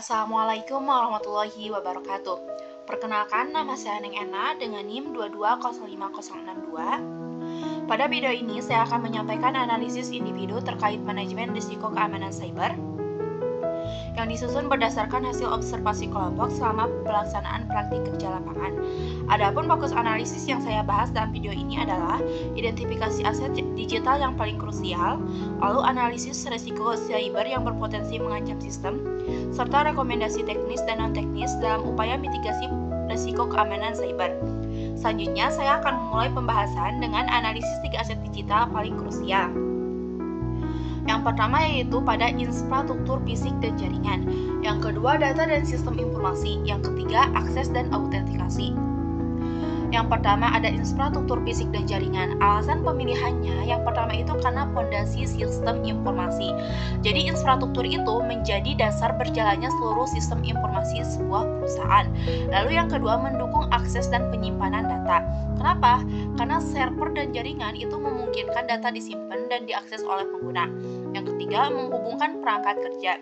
Assalamualaikum warahmatullahi wabarakatuh. Perkenalkan, nama saya Neng Ena dengan NIM 2205062. Pada video ini saya akan menyampaikan analisis individu terkait manajemen risiko keamanan cyber yang disusun berdasarkan hasil observasi kelompok selama pelaksanaan praktik kerja lapangan. Adapun fokus analisis yang saya bahas dalam video ini adalah identifikasi aset digital yang paling krusial, lalu analisis risiko cyber yang berpotensi mengancam sistem, serta rekomendasi teknis dan non-teknis dalam upaya mitigasi risiko keamanan cyber. Selanjutnya, saya akan memulai pembahasan dengan analisis 3 aset digital paling krusial. Yang pertama yaitu pada infrastruktur fisik dan jaringan. Yang kedua, data dan sistem informasi. Yang ketiga, akses dan autentikasi. Yang pertama ada infrastruktur fisik dan jaringan. Alasan pemilihannya yang pertama itu karena fondasi sistem informasi. Jadi infrastruktur itu menjadi dasar berjalannya seluruh sistem informasi sebuah perusahaan. Lalu yang kedua, mendukung akses dan penyimpanan data. Kenapa? Karena server dan jaringan itu memungkinkan data disimpan dan diakses oleh pengguna. Yang ketiga, menghubungkan perangkat kerja.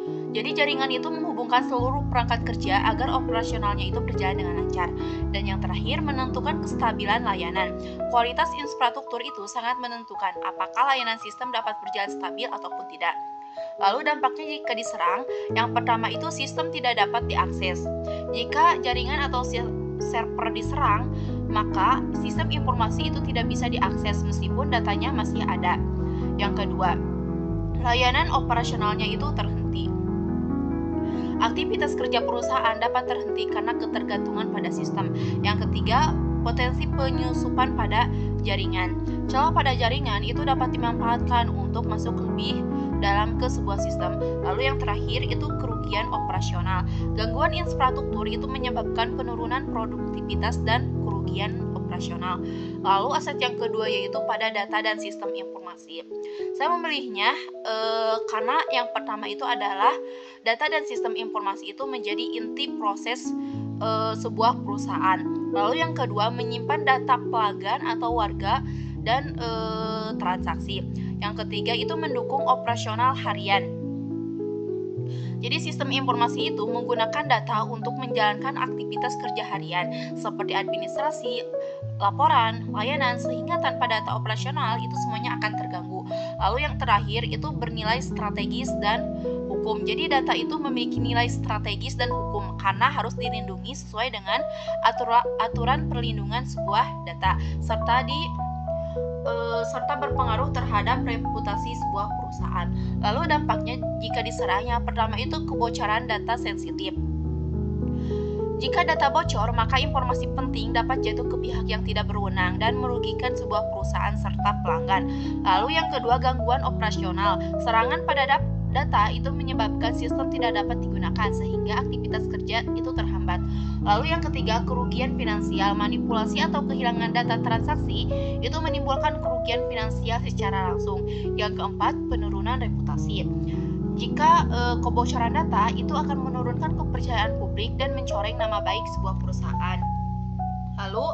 Jadi jaringan itu menghubungkan seluruh perangkat kerja agar operasionalnya itu berjalan dengan lancar. Dan yang terakhir, menentukan kestabilan layanan. Kualitas infrastruktur itu sangat menentukan apakah layanan sistem dapat berjalan stabil ataupun tidak. Lalu dampaknya jika diserang, yang pertama itu sistem tidak dapat diakses. Jika jaringan atau server diserang, maka sistem informasi itu tidak bisa diakses meskipun datanya masih ada. Yang kedua, layanan operasionalnya itu terhenti. Aktivitas kerja perusahaan dapat terhenti karena ketergantungan pada sistem. Yang ketiga, potensi penyusupan pada jaringan. Celah pada jaringan itu dapat dimanfaatkan untuk masuk lebih dalam ke sebuah sistem. Lalu yang terakhir itu kerugian operasional. Gangguan infrastruktur itu menyebabkan penurunan produktivitas dan kerugian operasional. Lalu aset yang kedua yaitu pada data dan sistem informasi. Saya memilihnya karena yang pertama itu adalah data dan sistem informasi itu menjadi inti proses sebuah perusahaan. Lalu yang kedua, menyimpan data pelanggan atau warga dan transaksi. Yang ketiga itu mendukung operasional harian. Jadi sistem informasi itu menggunakan data untuk menjalankan aktivitas kerja harian seperti administrasi, laporan, layanan, sehingga tanpa data operasional itu semuanya akan terganggu. Lalu yang terakhir itu bernilai strategis dan hukum. Jadi data itu memiliki nilai strategis dan hukum karena harus dilindungi sesuai dengan aturan perlindungan sebuah data serta berpengaruh terhadap reputasi sebuah perusahaan. Lalu dampaknya jika diserang, yang pertama itu kebocoran data sensitif. Jika data bocor, maka informasi penting dapat jatuh ke pihak yang tidak berwenang dan merugikan sebuah perusahaan serta pelanggan. Lalu yang kedua, gangguan operasional. Serangan pada data itu menyebabkan sistem tidak dapat digunakan sehingga aktivitas kerja itu terhambat. Lalu yang ketiga, kerugian finansial. Manipulasi atau kehilangan data transaksi itu menimbulkan kerugian finansial secara langsung. Yang keempat, penurunan reputasi. Jika kebocoran data itu akan menurunkan kepercayaan publik dan mencoreng nama baik sebuah perusahaan. Lalu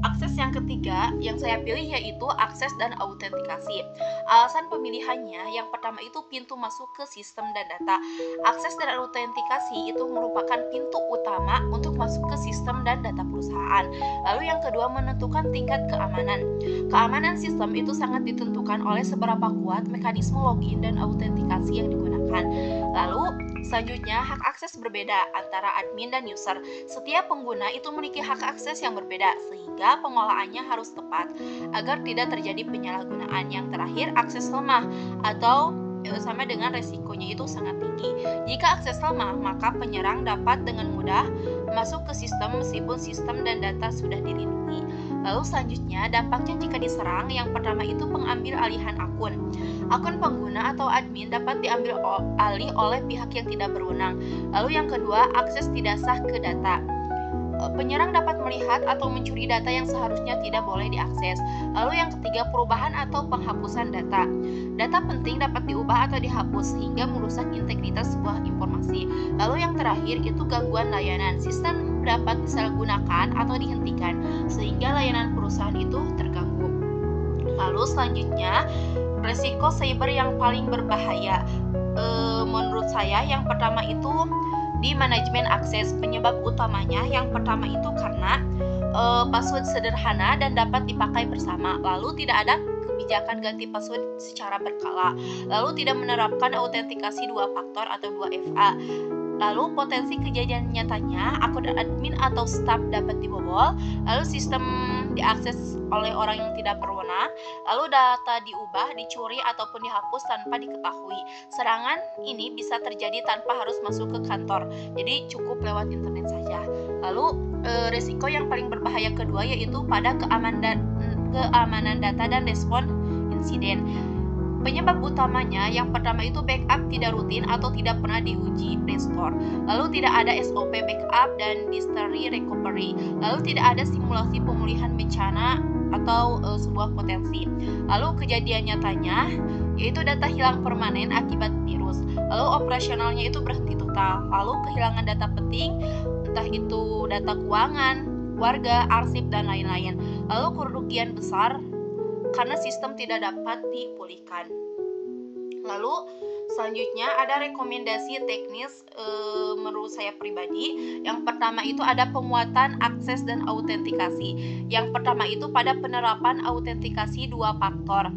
akses yang ketiga yang saya pilih yaitu akses dan autentikasi. Alasan pemilihannya yang pertama itu pintu masuk ke sistem dan data. Akses dan autentikasi itu merupakan pintu utama untuk masuk ke sistem dan data perusahaan. Lalu yang kedua, menentukan tingkat keamanan. Keamanan sistem itu sangat ditentukan oleh seberapa kuat mekanisme login dan autentikasi yang digunakan. Lalu selanjutnya, hak akses berbeda antara admin dan user. Setiap pengguna itu memiliki hak akses yang berbeda sehingga pengolahannya harus tepat agar tidak terjadi penyalahgunaan. Yang terakhir, akses lemah atau sama dengan resikonya itu sangat tinggi. Jika akses lemah, maka penyerang dapat dengan mudah masuk ke sistem meskipun sistem dan data sudah dilindungi. Lalu selanjutnya, dampaknya jika diserang, yang pertama itu pengambil alihan akun. Akun pengguna atau admin dapat diambil alih oleh pihak yang tidak berwenang. Lalu yang kedua, akses tidak sah ke data. Penyerang dapat melihat atau mencuri data yang seharusnya tidak boleh diakses. Lalu yang ketiga, perubahan atau penghapusan data. Data penting dapat diubah atau dihapus sehingga merusak integritas sebuah informasi. Lalu yang terakhir itu gangguan layanan. Sistem dapat disalahgunakan atau dihentikan sehingga layanan perusahaan itu terganggu. Lalu selanjutnya, resiko cyber yang paling berbahaya. Menurut saya yang pertama itu di manajemen akses. Penyebab utamanya yang pertama itu karena password sederhana dan dapat dipakai bersama. Lalu tidak ada kebijakan ganti password secara berkala. Lalu tidak menerapkan autentikasi 2 faktor atau 2FA. Lalu potensi kejadian nyatanya akun admin atau staf dapat dibobol, lalu sistem diakses oleh orang yang tidak berwenang, lalu data diubah, dicuri ataupun dihapus tanpa diketahui. Serangan ini bisa terjadi tanpa harus masuk ke kantor, jadi cukup lewat internet saja. Lalu risiko yang paling berbahaya kedua yaitu pada keamanan data dan respon insiden. Penyebab utamanya yang pertama itu backup tidak rutin atau tidak pernah diuji restore. Lalu tidak ada SOP backup dan history recovery. Lalu tidak ada simulasi pemulihan bencana atau sebuah potensi. Lalu kejadian nyatanya yaitu data hilang permanen akibat virus. Lalu operasionalnya itu berhenti total. Lalu kehilangan data penting, entah itu data keuangan, warga, arsip dan lain-lain. Lalu kerugian besar karena sistem tidak dapat dipulihkan. Lalu selanjutnya ada rekomendasi teknis menurut saya pribadi. Yang pertama itu ada penguatan akses dan autentikasi. Yang pertama itu pada penerapan autentikasi 2 faktor.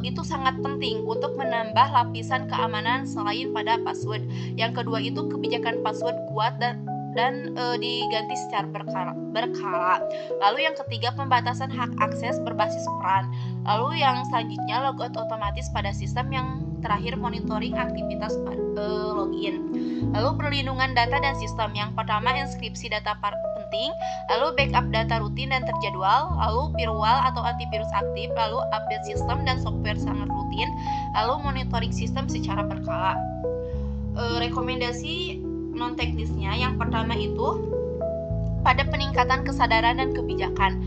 Itu sangat penting untuk menambah lapisan keamanan selain pada password. Yang kedua itu kebijakan password kuat dan diganti secara berkala. Lalu yang ketiga pembatasan hak akses berbasis peran. Lalu yang selanjutnya logout otomatis pada sistem. Yang terakhir monitoring aktivitas login. Lalu perlindungan data dan sistem. Yang pertama enkripsi data penting, lalu backup data rutin dan terjadwal, lalu firewall atau antivirus aktif, lalu update sistem dan software sangat rutin, lalu monitoring sistem secara berkala. Rekomendasi non teknisnya yang pertama itu pada peningkatan kesadaran dan kebijakan.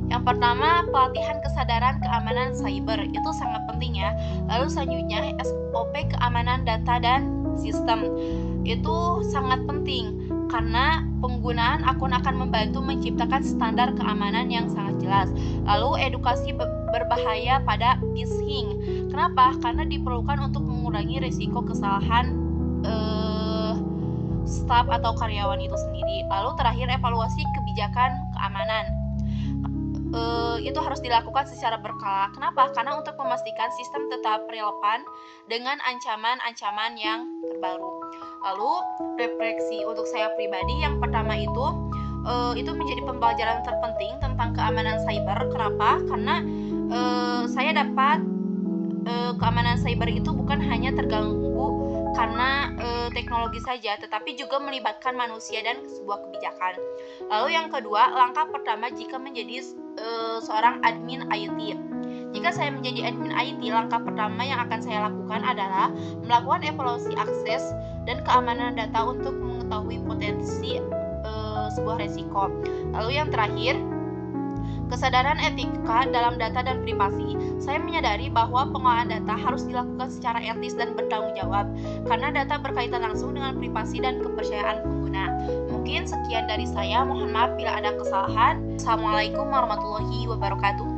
Yang pertama pelatihan kesadaran keamanan cyber itu sangat penting ya. Lalu selanjutnya SOP keamanan data dan sistem itu sangat penting karena penggunaan akun akan membantu menciptakan standar keamanan yang sangat jelas. Lalu edukasi berbahaya pada phishing. Kenapa? Karena diperlukan untuk mengurangi risiko kesalahan staf atau karyawan itu sendiri. Lalu terakhir evaluasi kebijakan keamanan. Itu harus dilakukan secara berkala. Kenapa? Karena untuk memastikan sistem tetap relevan dengan ancaman-ancaman yang terbaru. Lalu refleksi untuk saya pribadi yang pertama itu menjadi pembelajaran terpenting tentang keamanan cyber. Kenapa? Karena saya dapat keamanan cyber itu bukan hanya terganggu karena teknologi saja, tetapi juga melibatkan manusia dan sebuah kebijakan. Lalu yang kedua, langkah pertama jika menjadi seorang admin IT. Jika saya menjadi admin IT, langkah pertama yang akan saya lakukan adalah melakukan evaluasi akses dan keamanan data untuk mengetahui potensi sebuah resiko. Lalu yang terakhir, kesadaran etika dalam data dan privasi. Saya menyadari bahwa pengolahan data harus dilakukan secara etis dan bertanggung jawab, karena data berkaitan langsung dengan privasi dan kepercayaan pengguna. Mungkin sekian dari saya, mohon maaf bila ada kesalahan. Assalamualaikum warahmatullahi wabarakatuh.